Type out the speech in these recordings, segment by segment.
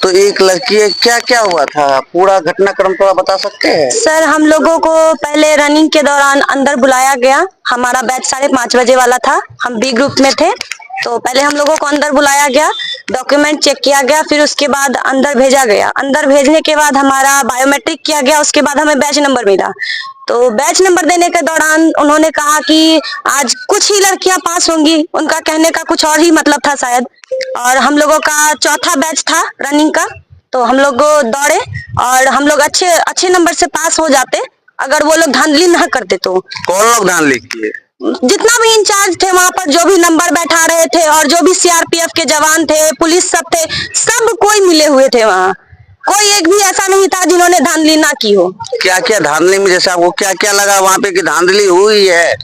तो एक लड़की है, क्या क्या हुआ था, पूरा घटनाक्रम थोड़ा बता सकते हैं? सर हम लोगों को पहले रनिंग के दौरान अंदर बुलाया गया। हमारा बैच 5:30 बजे वाला था, हम बी ग्रुप में थे। तो पहले हम लोगों को अंदर बुलाया गया, डॉक्यूमेंट चेक किया गया, फिर उसके बाद अंदर भेजा गया। अंदर भेजने के बाद हमारा बायोमेट्रिक किया गया, उसके बाद हमें बैच नंबर मिला। तो बैच नंबर देने के दौरान उन्होंने कहा कि आज कुछ ही लड़कियां पास होंगी, उनका कहने का कुछ और ही मतलब था शायद। और हम लोगों का चौथा बैच था रनिंग का, तो हम लोग दौड़े और हम लोग अच्छे अच्छे नंबर से पास हो जाते अगर वो लोग धांधली ना करते। तो कौन लोग धांधली किए? जितना भी इंचार्ज थे वहां पर, जो भी नंबर बैठा रहे थे और जो भी सीआरपीएफ के जवान थे, पुलिस सब थे, सब कोई मिले हुए थे वहाँ। कोई एक भी ऐसा नहीं था जिन्होंने धांधली ना की हो। क्या क्या धांधली में, जैसे आपको क्या क्या लगा वहाँ पे कि धांधली हुई है?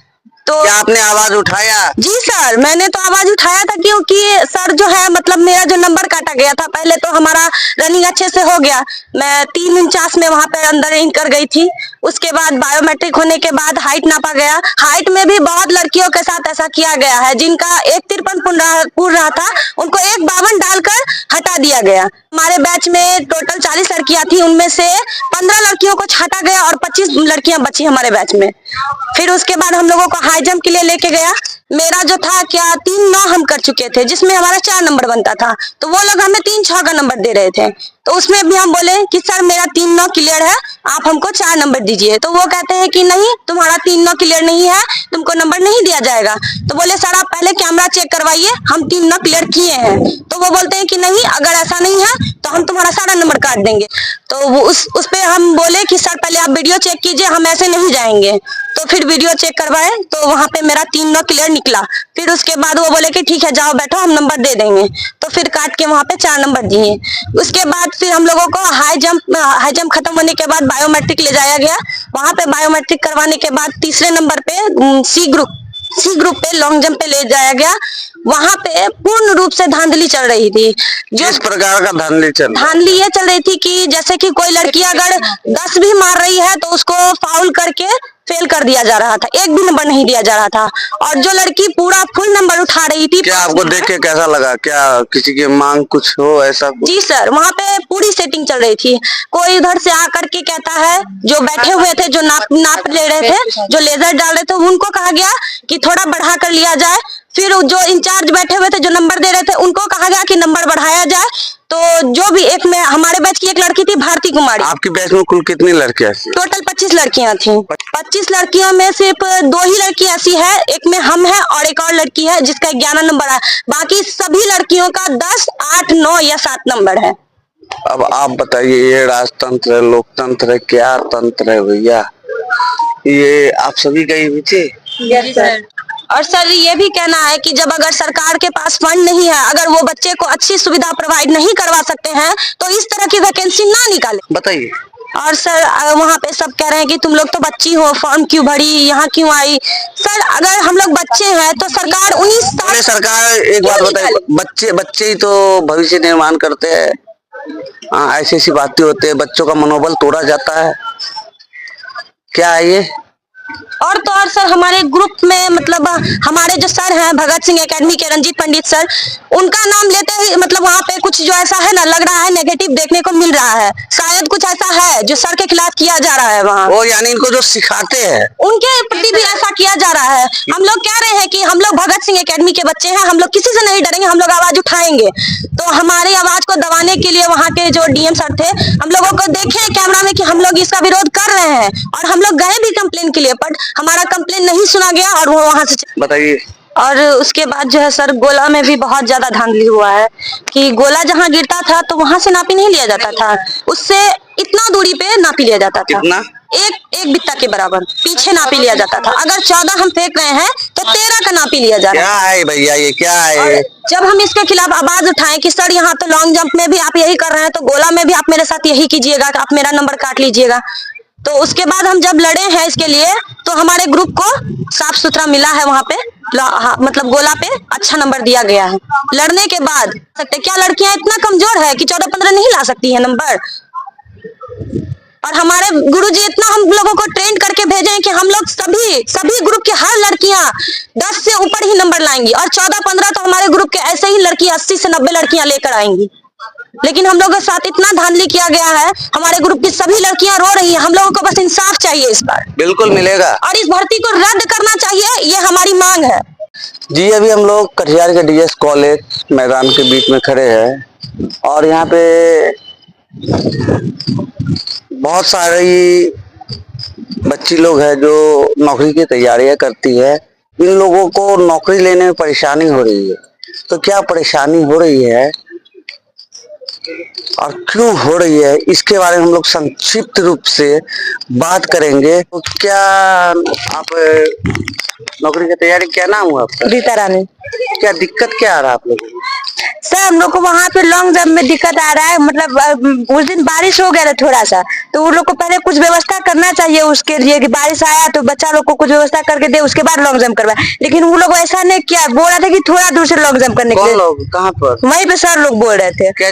तो क्या आपने आवाज उठाया? जी सर, मैंने तो आवाज उठाया था, क्योंकि सर जो है मतलब मेरा जो नंबर काटा गया था, पहले तो हमारा रनिंग अच्छे से हो गया, मैं 3:49 में वहां पे अंदर एंटर गई थी। उसके बाद बायोमेट्रिक होने के बाद हाइट नापा गया। हाइट में भी बहुत लड़कियों के साथ ऐसा किया गया है, जिनका 1:53 पूर रहा था उनको 1:52 डालकर हटा दिया गया। हमारे बैच में टोटल 40 लड़कियां थी, उनमें से 15 लड़कियों को छाटा गया और 25 लड़कियां बची हमारे बैच में। फिर उसके बाद हम लोगों को हाई जंप के लिए लेके गया। मेरा जो था क्या 3-9 हम कर चुके थे, जिसमें हमारा 4 नंबर बनता था, तो वो लोग हमें 3-6 का नंबर दे रहे थे। तो उसमें भी हम बोले कि सर मेरा 3-9 क्लियर है, आप हमको 4 नंबर दीजिए। तो वो कहते हैं कि नहीं, तुम्हारा 3-9 क्लियर नहीं है, तुमको नंबर नहीं दिया जाएगा। तो बोले सर आप पहले कैमरा चेक करवाइए, हम 3-9 क्लियर किए हैं। तो वो बोलते हैं कि नहीं, अगर ऐसा नहीं है तो हम तुम्हारा सारा नंबर काट देंगे। तो वो उस पे हम बोले कि सर पहले आप वीडियो चेक कीजिए, हम ऐसे नहीं जाएंगे। तो फिर वीडियो चेक करवाए तो वहां पे मेरा 3-9 क्लियर निकला। फिर उसके बाद वो बोले कि ठीक है जाओ बैठो, हम नंबर दे देंगे। तो फिर काट के वहां पे 4 नंबर दिए। उसके बाद फिर हम लोगों को हाई जंप खत्म होने के बाद बायोमेट्रिक ले जाया गया। वहां पे बायोमेट्रिक करवाने के बाद तीसरे नंबर पे सी ग्रुप पे लॉन्ग जंप पे ले जाया गया। वहां पे पूर्ण रूप से धांधली चल रही थी। जो किस प्रकार का धांधली ये चल रही थी कि जैसे कि कोई लड़की अगर 10 भी मार रही है तो उसको फाउल करके फेल कर दिया जा रहा था, एक भी नंबर नहीं दिया जा रहा था। और जो लड़की पूरा फुल नंबर उठा रही थी। क्या आपको देख के कैसा लगा? क्या किसी की मांग कुछ हो ऐसा कुछ? जी सर, वहाँ पे पूरी सेटिंग चल रही थी। कोई उधर से आकर के कहता है, जो बैठे हुए थे, जो नाप ले रहे थे, जो लेजर डाल रहे थे, उनको कहा गया कि थोड़ा बढ़ा कर लिया जाए। फिर जो इंचार्ज बैठे हुए थे, जो नंबर दे रहे थे, उनको कहा गया कि नंबर बढ़ाया जाए। तो जो भी एक में हमारे बैच की एक लड़की थी भारती कुमारी। आपकी बैच में कुल कितनी लड़कियां थी? टोटल 25 लड़कियां थी। 25 लड़कियों में सिर्फ 2 ही लड़की ऐसी है, एक में हम है और एक और लड़की है जिसका 11 नंबर है। बाकी सभी लड़कियों का 10, 8, 9 या 7 नंबर है। अब आप बताइए, ये राजतंत्र है, लोकतंत्र है, क्या तंत्र है भैया? ये आप सभी गई हुई थी? Yes sir. और सर ये भी कहना है कि जब अगर सरकार के पास फंड नहीं है, अगर वो बच्चे को अच्छी सुविधा प्रोवाइड नहीं करवा सकते हैं, तो इस तरह की वैकेंसी ना निकाले। बताइए। और सर वहाँ पे सब कह रहे हैं कि तुम लोग तो बच्ची हो, फॉर्म क्यों भरी, यहाँ क्यों आई। सर अगर हम लोग बच्चे हैं तो सरकार 19 साल, सरकार एक बात बताइए, बच्चे ही तो भविष्य निर्माण करते हैं। हाँ, ऐसी ऐसी बातें होती है, बच्चों का मनोबल तोड़ा जाता है, क्या है ये? और तो और सर हमारे ग्रुप में मतलब हमारे जो सर हैं भगत सिंह एकेडमी के रंजीत पंडित सर, उनका नाम लेते ही मतलब वहाँ पे कुछ जो ऐसा है ना, लग रहा है नेगेटिव देखने को मिल रहा है। शायद कुछ ऐसा है जो सर के खिलाफ किया जा रहा है वहाँ। वो यानी इनको जो सिखाते हैं उनके प्रति भी ऐसा किया जा रहा है। हम लोग कह रहे हैं कि हम लोग भगत सिंह एकेडमी के बच्चे हैं, हम लोग किसी से नहीं डरेंगे, हम लोग आवाज उठाएंगे। तो हमारी आवाज को दबाने के लिए वहाँ के जो डीएम सर थे, हम लोगों को देखे कैमरा में कि हम लोग इसका विरोध कर रहे हैं, और हम लोग गए भी कंप्लेन के लिए, बट हमारा कंप्लेन नहीं सुना गया और वो वहाँ से। बताइए। और उसके बाद जो है सर गोला में भी बहुत ज्यादा धांधली हुआ है कि गोला जहाँ गिरता था तो वहां से नापी नहीं लिया जाता था, उससे इतना दूरी पे नापी लिया जाता था। कितना? एक बित्ता के बराबर पीछे नापी लिया जाता था। अगर 14 हम फेंक रहे हैं तो 13 का नापी लिया जा रहा है। क्या है भैया, ये क्या है? जब हम इसके खिलाफ आवाज उठाएं कि सर यहाँ तो लॉन्ग जंप में भी आप यही कर रहे हैं, तो गोला में भी आप मेरे साथ यही कीजिएगा, आप मेरा नंबर काट लीजिएगा। तो उसके बाद हम जब लड़े हैं इसके लिए, तो हमारे ग्रुप को साफ सुथरा मिला है वहाँ पे, मतलब गोला पे अच्छा नंबर दिया गया है। लड़ने के बाद क्या लड़कियां इतना कमजोर है कि 14-15 नहीं ला सकती है नंबर? और हमारे गुरुजी इतना हम लोगों को ट्रेन करके भेजे हैं कि हम लोग सभी ग्रुप की हर लड़कियां 10 से ऊपर ही नंबर लाएंगी, और 14-15 तो हमारे ग्रुप के ऐसे ही लड़की 80 से 90 लड़कियां लेकर आएंगी। लेकिन हम लोगों के साथ इतना धांधली किया गया है, हमारे ग्रुप की सभी लड़कियां रो रही हैं। हम लोगों को बस इंसाफ चाहिए इस बार, बिल्कुल मिलेगा। और इस भर्ती को रद्द करना चाहिए, ये हमारी मांग है। जी अभी हम लोग कटिहार के डीएस कॉलेज मैदान के बीच में खड़े हैं और यहाँ पे बहुत सारी बच्ची लोग हैं जो नौकरी की तैयारियां करती है। इन लोगों को नौकरी लेने में परेशानी हो रही है, तो क्या परेशानी हो रही है और क्यों हो रही है, इसके बारे में हम लोग संक्षिप्त रूप से बात करेंगे। तो क्या आप नौकरी की तैयारी, क्या नाम हुआ आपका? रीता रानी। क्या दिक्कत क्या आ रहा है आप लोगों को? सर हम लोग को वहाँ पे लॉन्ग जंप में दिक्कत आ रहा है, मतलब उस दिन बारिश हो गया था थोड़ा सा, तो उन लोग को पहले कुछ व्यवस्था करना चाहिए उसके लिए कि बारिश आया तो बच्चा लोग को कुछ व्यवस्था करके दे, उसके बाद लॉन्ग जंप करवाए। लेकिन वो लोग ऐसा नहीं किया, बोल रहा था कि थोड़ा दूर से लॉन्ग जंप करने के कौन लिए। लोग, कहाँ पर? वहीं पे सर लोग बोल रहे थे। क्या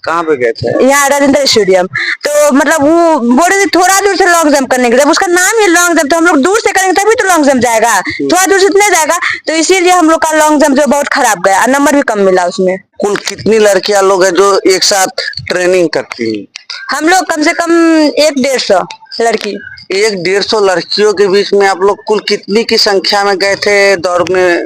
कहाँ पे गए थे? यहाँ राजेंद्र स्टेडियम। तो मतलब वो बोल रहे थे थोड़ा दूर से लॉन्ग जंप करने के लिए, उसका नाम ही लॉन्ग जंप, तो हम लोग दूर से करेंगे तभी तो लॉन्ग जंप जाएगा, थोड़ा दूर से नहीं जाएगा। तो इसीलिए हम लोग का लॉन्ग जंप जो बहुत खराब गया, नंबर भी कम मिला उसमें। कुल कितनी लड़कियां लोग हैं जो एक साथ ट्रेनिंग करती हैं? हम लोग कम से कम 150 लड़की। 150 लड़कियों के बीच में आप लोग कुल कितनी की संख्या में गए थे दौड़ में?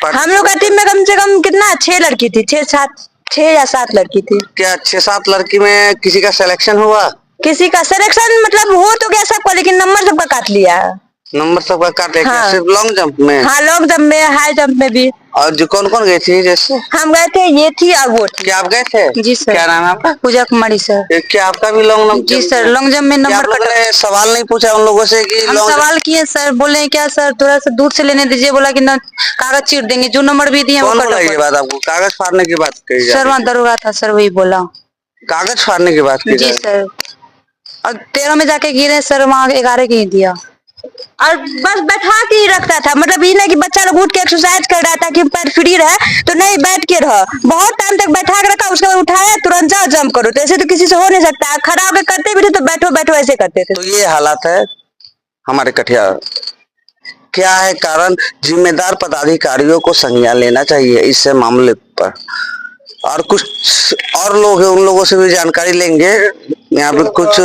हम लोग का टीम में कम से कम कितना 6 लड़की थी, 6 या 7 लड़की थी। क्या 6-7 लड़की में किसी का सिलेक्शन हुआ? किसी का सिलेक्शन मतलब हो तो गया सबका, लेकिन नंबर सबका काट लिया है। नंबर सबका काट लिया? हाँ। सिर्फ लॉन्ग जंप में? हाँ लॉन्ग जंप में, हाई जंप में भी। और जो कौन कौन गई थी? जैसे हम गए थे, ये थी और वो थी। क्या आप गए थे? जी सर। क्या नाम है आपका? पूजा कुमारी सर। क्या आपका भी लॉन्ग जंप? जी सर, लॉन्ग जंप में नंबर कटा। सवाल नहीं पूछा उन लोगों से कि हम सवाल किए सर, बोले क्या सर थोड़ा सा दूर से लेने दीजिए, बोला कि ना कागज चीर देंगे, जो नंबर भी दिए। कौन बोला ये बात आपको? कागज फाड़ने की बात कही जा रही है? सर वहाँ दरोगा था सर, वही बोला। कागज फाड़ने की बात की जी सर। और 13 में जाके गिरे सर, वहाँ 11 के ही दिया, और बस बैठा के ही रखता था। मतलब ये नहीं कि बच्चा लोग उठ के एक्सरसाइज कर रहा था कि पैर फ्री रहे, तो नहीं, बैठ के रहो। बहुत टाइम तक बैठा के रखा, उसके बाद उठाया तुरंत जाओ जंप करो, तो ऐसे तो किसी से हो नहीं सकता। खड़ा होकर करते भी थे तो बैठो बैठो ऐसे करते थे। तो ये हालात है हमारे कटिहार। क्या है कारण? जिम्मेदार पदाधिकारियों को संज्ञान लेना चाहिए इस मामले पर। और कुछ और लोग हैं, उन लोगों से भी जानकारी लेंगे। यहाँ पे कुछ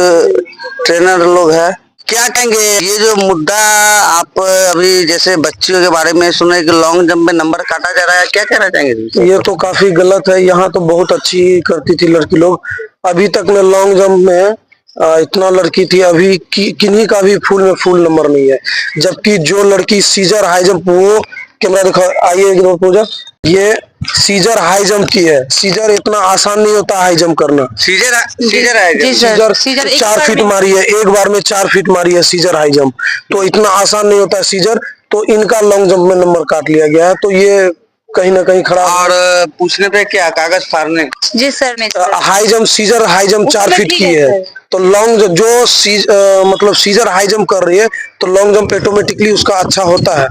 ट्रेनर लोग हैं, क्या कहेंगे? ये जो मुद्दा आप अभी जैसे बच्चियों के बारे में सुने कि लॉन्ग जंप में नंबर काटा जा रहा है, क्या कहना चाहेंगे? ये तो काफी गलत है। यहाँ तो बहुत अच्छी करती थी लड़की लोग, अभी तक में लॉन्ग जंप में इतना लड़की थी, अभी किन्हीं का भी फुल में फुल नंबर नहीं है। जबकि जो लड़की सीजर हाई जंप, वो कैमरा दिखा, आइए एक बार पूजा, ये सीजर हाई जंप की है। सीजर इतना आसान नहीं होता हाई जंप करना। सीजर है जी सीजर सीजर 4 फीट मारी है, एक बार में 4 फीट मारी है सीजर हाई जंप, तो इतना आसान नहीं होता है सीजर। तो इनका लॉन्ग जंप में नंबर काट लिया गया है, तो ये कहीं ना कहीं खराब। और पूछने पे क्या कागज फाड़ने? जी सर में high jump, scissor high jump 4 feet की है, तो लॉन्ग जो मतलब सीजर हाई जंप कर रही है, तो लॉन्ग जंप ऑटोमेटिकली उसका अच्छा होता है,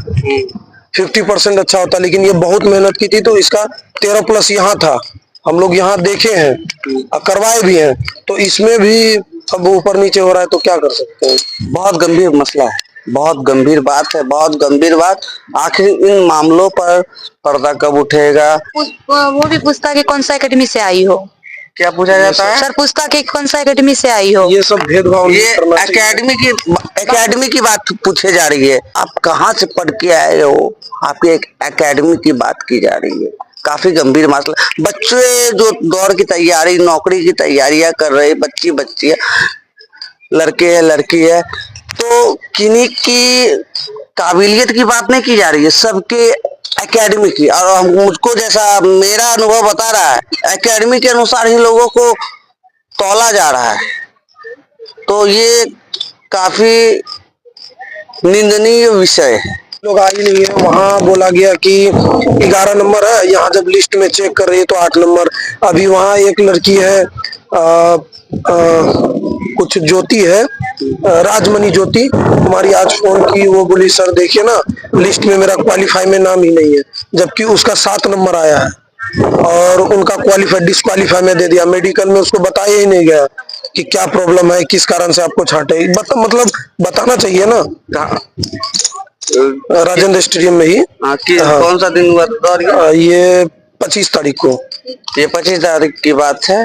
50% अच्छा होता है। लेकिन ये बहुत मेहनत की थी, तो इसका 13+ यहाँ था, हम लोग यहाँ देखे हैं और करवाए भी हैं, तो इसमें भी अब ऊपर नीचे हो रहा है, तो क्या कर सकते हैं। बहुत गंभीर मसला है, बहुत गंभीर बात है, बहुत गंभीर बात। आखिर इन मामलों पर पर्दा कब उठेगा? वो भी पूछता कि कौन सा एकेडमी से आई हो। क्या पूछा जाता है? सर पूछता कि कौन सा एकेडमी से आई हो। ये सब भेदभाव नहीं ये करना चाहिए। एकेडमी की बात पूछे जा रही है। आप कहाँ से पढ़ के आए हो, आपकी एक एकेडमी की बात की जा रही है। काफी गंभीर मसला। बच्चे जो दौड़ की तैयारी, नौकरी की तैयारियां कर रहे, बच्चियां, लड़के है, लड़की है, तो किन्हीं की काबिलियत की बात नहीं की जा रही है, सबके एकेडमी की। और मुझको जैसा मेरा अनुभव बता रहा है, एकेडमी के अनुसार ही लोगों को तौला जा रहा है, तो ये काफी निंदनीय विषय है। लोग आ ही नहीं है। वहाँ बोला गया कि 11 नंबर है, यहाँ जब लिस्ट में चेक कर रही है तो 8 नंबर। अभी वहाँ एक लड़की है, कुछ ज्योति है, राजमणि ज्योति, हमारी आज फोन की, वो बोली सर देखिए ना, लिस्ट में मेरा क्वालिफाई में नाम ही नहीं है, जबकि उसका 7 नंबर आया है और उनका डिस्क्वालीफाई में दे दिया। मेडिकल में उसको बताया ही नहीं गया कि क्या प्रॉब्लम है, किस कारण से आपको छांटे। मतलब बताना चाहिए ना। राजेंद्र स्टेडियम में ही। कौन सा दिन हुआ दौड़? ये 25 तारीख को। ये 25 तारीख की बात है।